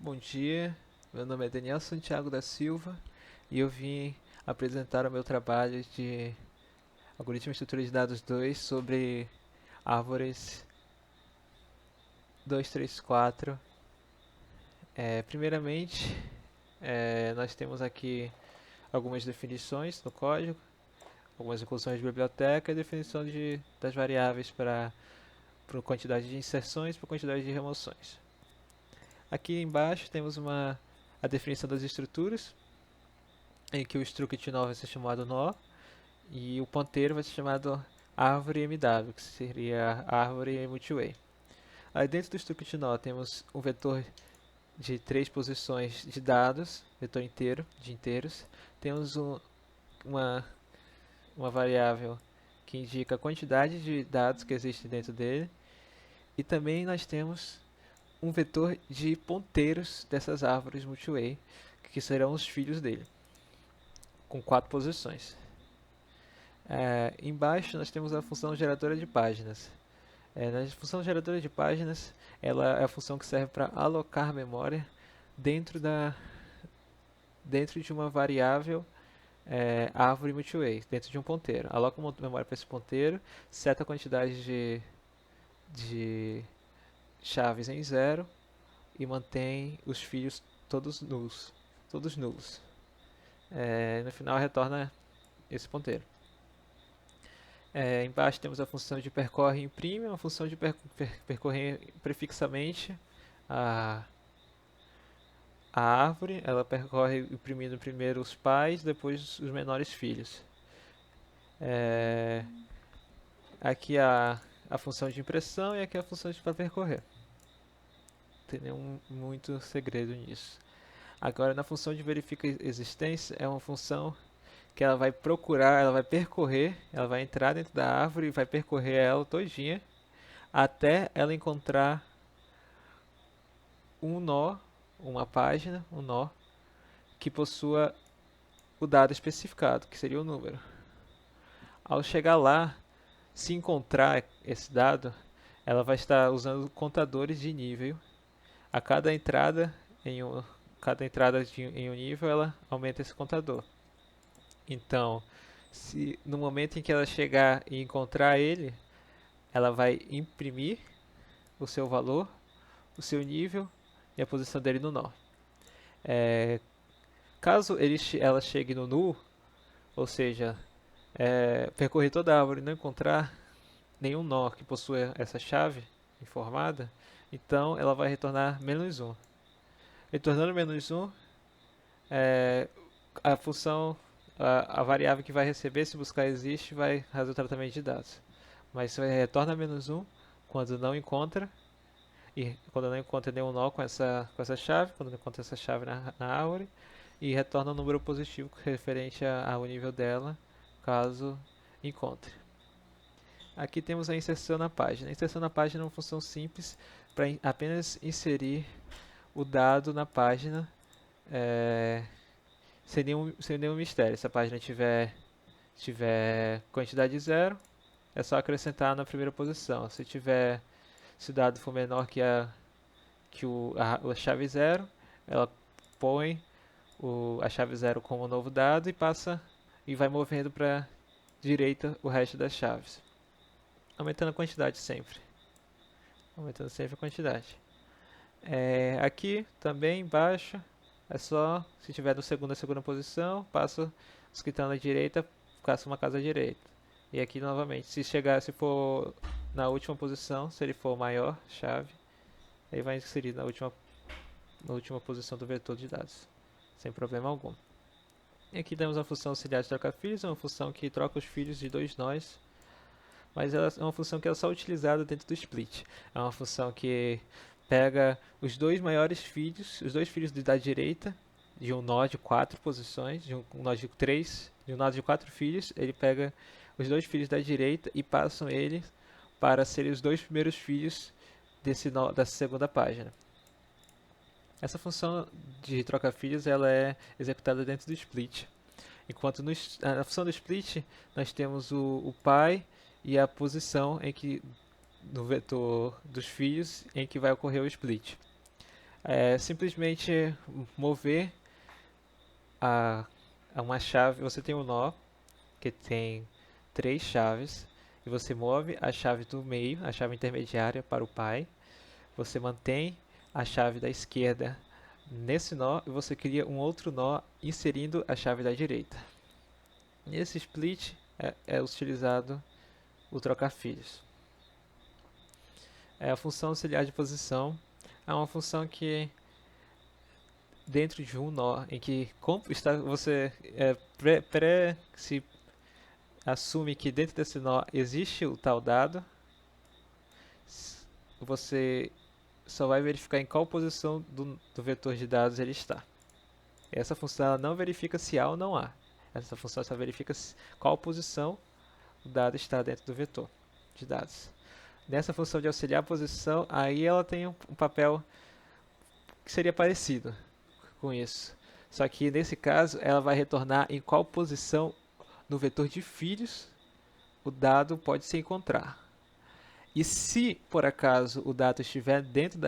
Bom dia, meu nome é Daniel Santiago da Silva e eu vim apresentar o meu trabalho de Algoritmo e Estrutura de Dados 2 sobre árvores 234. Primeiramente, nós temos aqui algumas definições no código, algumas inclusões de biblioteca e definição das variáveis para quantidade de inserções e para quantidade de remoções. Aqui embaixo temos a definição das estruturas, em que o struct nó vai ser chamado nó e o ponteiro vai ser chamado árvore MW, que seria a árvore multiway. Aí dentro do struct nó temos um vetor de 3 posições de dados, vetor inteiro, de inteiros. Temos uma, uma variável que indica a quantidade de dados que existe dentro dele. E também nós temos um vetor de ponteiros dessas árvores multiway, que serão os filhos dele, com 4 posições. Embaixo nós temos a função geradora de páginas. Na função geradora de páginas, ela é a função que serve para alocar memória dentro, dentro de uma variável árvore multiway, dentro de um ponteiro. Aloca uma memória para esse ponteiro, seta a quantidade de chaves em zero e mantém os filhos todos nulos. No final retorna esse ponteiro. Embaixo temos a função de percorre e imprime, uma função de percorrer prefixamente a árvore. Ela percorre imprimindo primeiro os pais, depois os menores filhos. Aqui a função de impressão e aqui a função para percorrer. Não tem nenhum muito segredo nisso. Agora, na função de verifica existência, é uma função que ela vai procurar, ela vai percorrer, ela vai entrar dentro da árvore e vai percorrer ela todinha até ela encontrar um nó, uma página, um nó, que possua o dado especificado, que seria o número. Ao chegar lá, se encontrar esse dado, ela vai estar usando contadores de nível. A cada entrada em um nível, ela aumenta esse contador. Então, se no momento em que ela chegar e encontrar ele, ela vai imprimir o seu valor, o seu nível e a posição dele no nó. Caso ela chegue no null, ou seja, percorrer toda a árvore e não encontrar nenhum nó que possua essa chave informada, então ela vai retornar -1. Retornando -1, a função, a variável que vai receber, se buscar existe, vai fazer o tratamento de dados. Mas se retorna -1 quando não encontra, e quando não encontra nenhum nó com essa chave, quando não encontra essa chave na árvore, e retorna um número positivo referente ao nível dela, caso encontre. Aqui temos a inserção na página. A inserção na página é uma função simples para apenas inserir o dado na página sem nenhum mistério. Se a página tiver quantidade zero, é só acrescentar na primeira posição. Se o dado for menor que a chave zero, ela põe a chave zero como novo dado e vai movendo para a direita o resto das chaves, aumentando a quantidade sempre. Aumentando sempre a quantidade. Aqui também embaixo é só, se tiver na segunda posição, passo escritando à direita, faço uma casa à direita. E aqui novamente, se for na última posição, se ele for maior chave, aí vai inserir na última posição do vetor de dados, sem problema algum. E aqui temos a função auxiliar de trocar filhos, é uma função que troca os filhos de dois nós, mas ela é uma função que é só utilizada dentro do split. É uma função que pega os dois maiores filhos, os dois filhos da direita, de um nó de 4 posições, de um nó de 3, de um nó de 4 filhos, ele pega os dois filhos da direita e passam eles para serem os dois primeiros filhos dessa segunda página. Essa função de trocar filhos ela é executada dentro do split. Enquanto na função do split nós temos o pai e a posição no vetor dos filhos em que vai ocorrer o split. É simplesmente mover a, a uma chave. Você tem um nó que tem 3 chaves e você move a chave do meio, a chave intermediária, para o pai. Você mantém a chave da esquerda nesse nó e você cria um outro nó inserindo a chave da direita. Nesse split é utilizado o troca-filhos. A função auxiliar de posição é uma função que dentro de um nó em que você se assume que dentro desse nó existe o tal dado, você só vai verificar em qual posição do vetor de dados ele está. Essa função ela não verifica se há ou não há. Essa função só verifica qual posição o dado está dentro do vetor de dados. Nessa função de auxiliar a posição, aí ela tem um papel que seria parecido com isso. Só que nesse caso, ela vai retornar em qual posição no vetor de filhos o dado pode se encontrar. E se, por acaso, o dado estiver dentro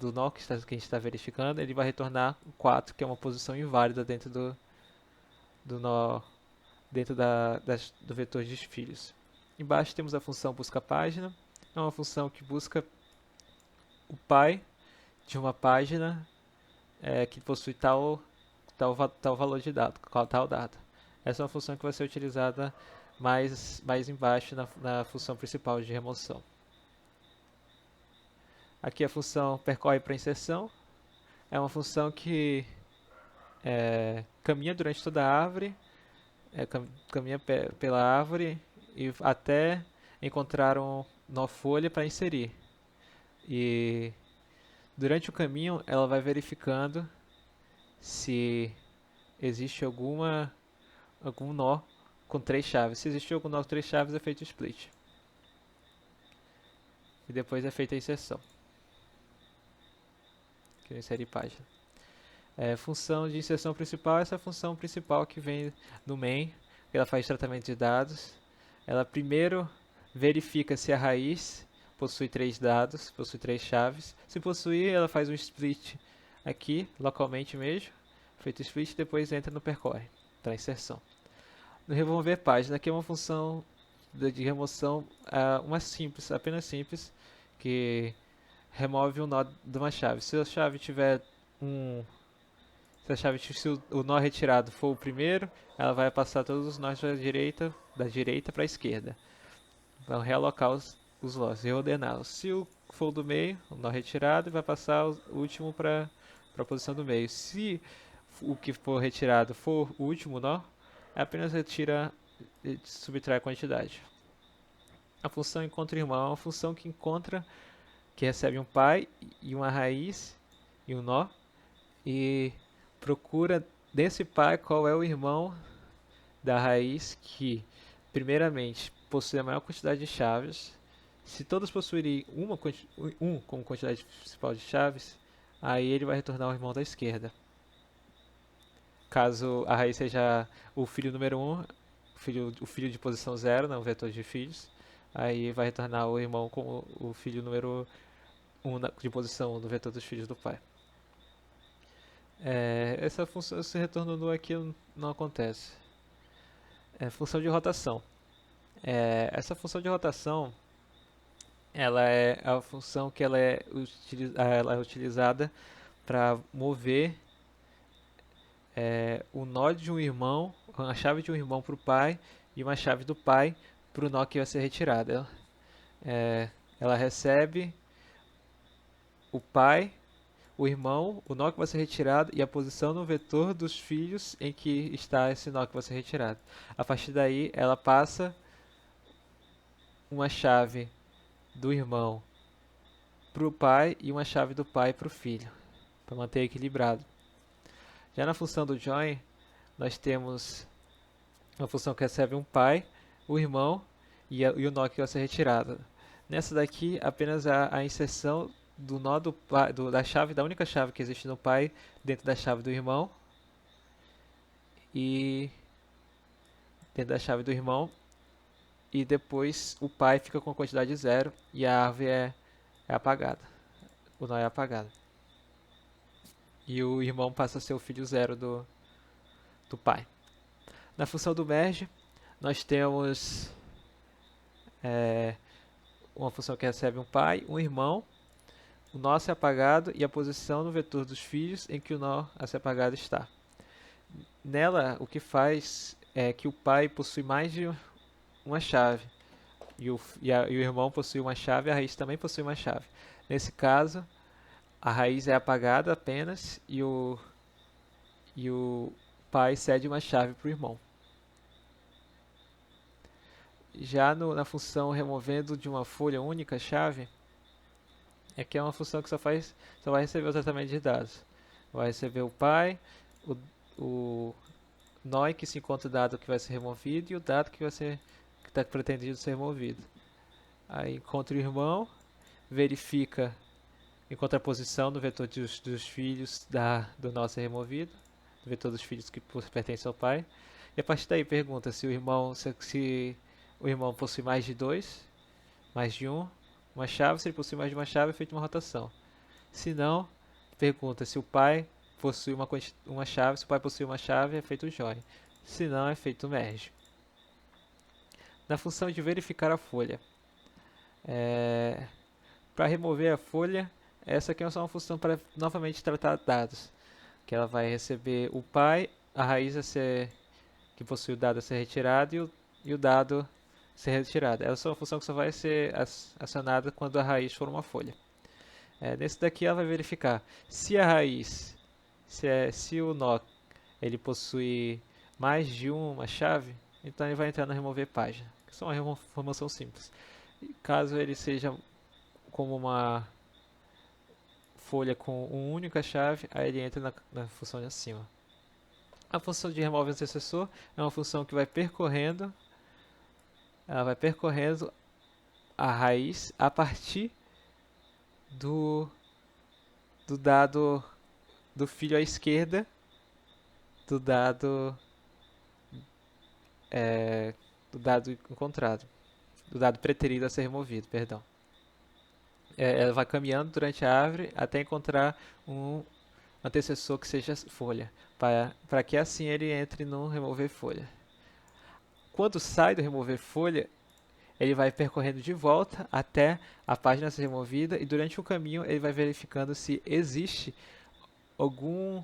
do nó que a gente está verificando, ele vai retornar 4, que é uma posição inválida dentro do nó, dentro do vetor de filhos. Embaixo temos a função busca página. É uma função que busca o pai de uma página que possui tal valor de dado, tal dado. Essa é uma função que vai ser utilizada mais embaixo na função principal de remoção. Aqui a função percorre para inserção. É uma função que caminha durante toda a árvore, caminha pela árvore e até encontrar um nó folha para inserir. E durante o caminho ela vai verificando se existe algum nó com 3 chaves. Se existe algum nó com 3 chaves, é feito o split. E depois é feita a inserção. Que insere página. Função de inserção principal, essa é a função principal que vem no main. Ela faz tratamento de dados. Ela primeiro verifica se a raiz possui 3 dados, possui 3 chaves. Se possuir, ela faz um split aqui, localmente mesmo. Feito o split, depois entra no percorre, para inserção. No remover página, aqui é uma função de remoção apenas simples, que remove um nó de uma chave. Se a chave tiver se o nó retirado for o primeiro, ela vai passar todos os nós da direita para a esquerda. Vai realocar os nós, reordená-los. Se for do meio, o nó retirado, vai passar o último para a posição do meio. Se o que for retirado for o último nó, apenas retira e subtrai a quantidade. A função encontra irmão é uma função que recebe um pai e uma raiz e um nó e procura desse pai qual é o irmão da raiz que, primeiramente, possui a maior quantidade de chaves. Se todos possuírem um como quantidade principal de chaves, aí ele vai retornar o irmão da esquerda. Caso a raiz seja o filho número 1, o filho de posição 0, no vetor de filhos, aí vai retornar o irmão como o filho número 1 de posição 1 no vetor dos filhos do pai. Essa função, esse retorno nulo aqui não acontece. Função de rotação. Essa função de rotação, ela é a função que ela é utilizada para mover o nó de um irmão, uma chave de um irmão para o pai e uma chave do pai para o nó que vai ser retirado. Ela recebe o pai, o irmão, o nó que vai ser retirado e a posição no vetor dos filhos em que está esse nó que vai ser retirado. A partir daí, ela passa uma chave do irmão para o pai e uma chave do pai para o filho, para manter equilibrado. Já na função do join, nós temos uma função que recebe um pai, o irmão e o nó que vai ser retirado. Nessa daqui, apenas a inserção do nó da única chave que existe no pai dentro da chave do irmão e dentro da chave do irmão e depois o pai fica com a quantidade 0 e a árvore é apagada. O nó é apagado. e o irmão passa a ser o filho zero do pai. Na função do merge, nós temos uma função que recebe um pai, um irmão, o nó a ser apagado e a posição no vetor dos filhos em que o nó a ser apagado está. Nela, o que faz é que o pai possui mais de uma chave e o irmão possui uma chave, a raiz também possui uma chave. Nesse caso, a raiz é apagada apenas e o pai cede uma chave para o irmão. Já na função removendo de uma folha única chave, é que é uma função que só vai receber o tratamento de dados. Vai receber o pai, o nó em que se encontra o dado que vai ser removido e o dado que está pretendido ser removido. Aí encontra o irmão, verifica, encontra a posição do vetor dos filhos do nó ser removido, do vetor dos filhos que pertencem ao pai. E a partir daí pergunta se o irmão possui mais de dois, mais de uma chave. Se ele possui mais de uma chave, é feita uma rotação. Se não, pergunta se o pai possui uma chave. Se o pai possui uma chave, é feito o join. Se não, é feito o merge. Na função de verificar a folha, para remover a folha, essa aqui é só uma função para novamente tratar dados, que ela vai receber o pai, a raiz que possui o dado a ser retirado e o dado ser retirado. Essa é uma função que só vai ser acionada quando a raiz for uma folha. Nesse daqui ela vai verificar se a raiz, se o nó ele possui mais de uma chave, então ele vai entrar no remover página, que é uma remoção simples. E caso ele seja como uma folha com uma única chave, aí ele entra na função de acima. A função de remove antecessor é uma função que vai percorrendo a raiz a partir do dado do filho à esquerda do dado encontrado, do dado preterido a ser removido, perdão. Ela vai caminhando durante a árvore até encontrar um antecessor que seja folha, para que assim ele entre no remover folha. Quando sai do remover folha, ele vai percorrendo de volta até a página ser removida e durante o caminho ele vai verificando se existe algum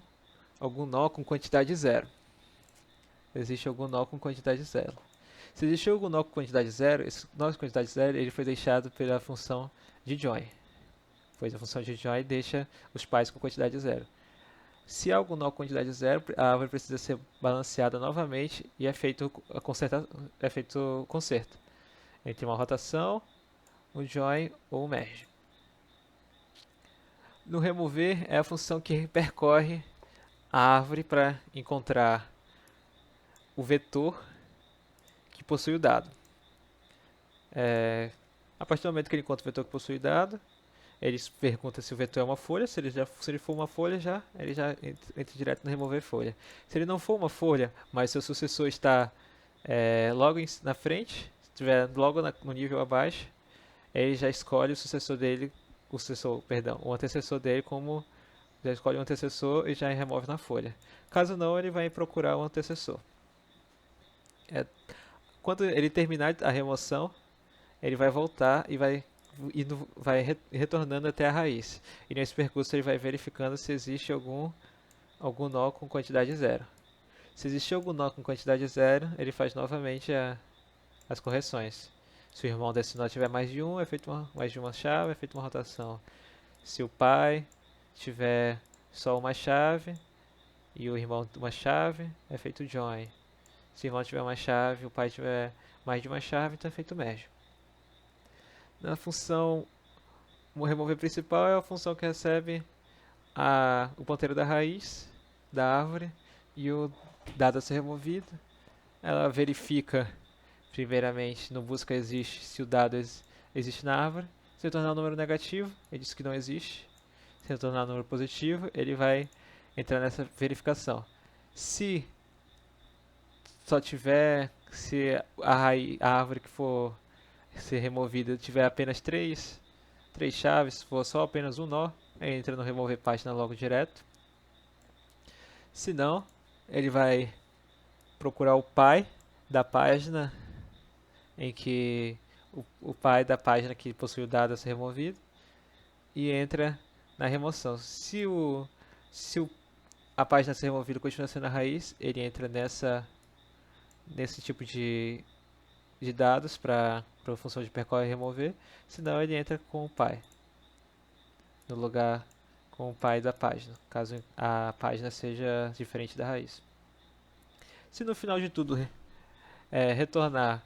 nó com quantidade zero. Existe algum nó com quantidade zero. Se existe algum nó com quantidade zero, esse nó com quantidade zero ele foi deixado pela função de join, pois a função de join deixa os pais com quantidade zero. Se há algum nó com quantidade zero, a árvore precisa ser balanceada novamente e é feito o conserto entre uma rotação, um join ou um merge. No remover é a função que percorre a árvore para encontrar o vetor que possui o dado. A partir do momento que ele encontra o vetor que possui o dado, ele pergunta se o vetor é uma folha. Se ele for uma folha, ele já entra direto no remover folha. Se ele não for uma folha, mas seu sucessor está logo na frente, estiver logo no nível abaixo, ele já escolhe o antecessor dele como já escolhe o antecessor e já remove na folha. Caso não, ele vai procurar o antecessor. Quando ele terminar a remoção, ele vai voltar e vai retornando até a raiz. E nesse percurso ele vai verificando se existe algum nó com quantidade zero. Se existir algum nó com quantidade zero, ele faz novamente as correções. Se o irmão desse nó tiver mais de um, é feito mais de uma chave, é feita uma rotação. Se o pai tiver só uma chave e o irmão uma chave, é feito join. Se o irmão tiver uma chave e o pai tiver mais de uma chave, então é feito merge. Na função remover principal é a função que recebe o ponteiro da raiz da árvore e o dado a ser removido. Ela verifica primeiramente no busca existe se o dado existe na árvore. Se retornar um número negativo, ele diz que não existe. Se retornar um número positivo, ele vai entrar nessa verificação. Se a árvore que for ser removida tiver apenas três chaves, se for só apenas um nó, entra no remover página logo direto. Se não, ele vai procurar o pai da página em que o pai da página que possui o dado a ser removido e entra na remoção. Se a página a ser removida continua sendo a raiz, ele entra nesse tipo de dados para a função de percorre e remover, senão ele entra com o pai, no lugar com o pai da página, caso a página seja diferente da raiz. Se no final de tudo retornar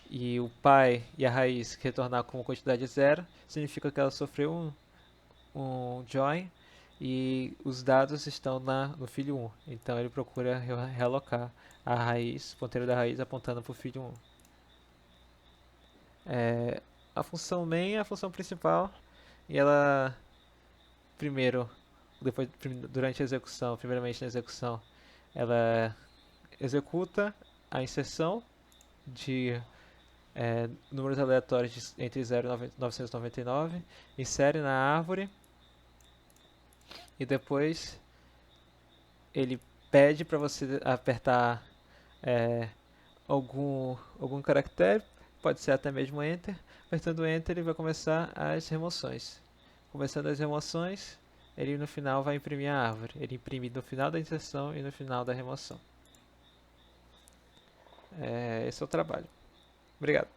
e o pai e a raiz retornar com quantidade zero, significa que ela sofreu um join e os dados estão no filho 1. Então ele procura realocar a raiz, o ponteiro da raiz apontando para o filho 1. A função main é a função principal e ela primeiro, durante a execução, primeiramente na execução, ela executa a inserção de números aleatórios entre 0 e 999, insere na árvore e depois ele pede para você apertar algum caractere, pode ser até mesmo Enter. Apertando Enter ele vai começar as remoções. Começando as remoções, ele no final vai imprimir a árvore. Ele imprime no final da inserção e no final da remoção. Esse é o trabalho. Obrigado.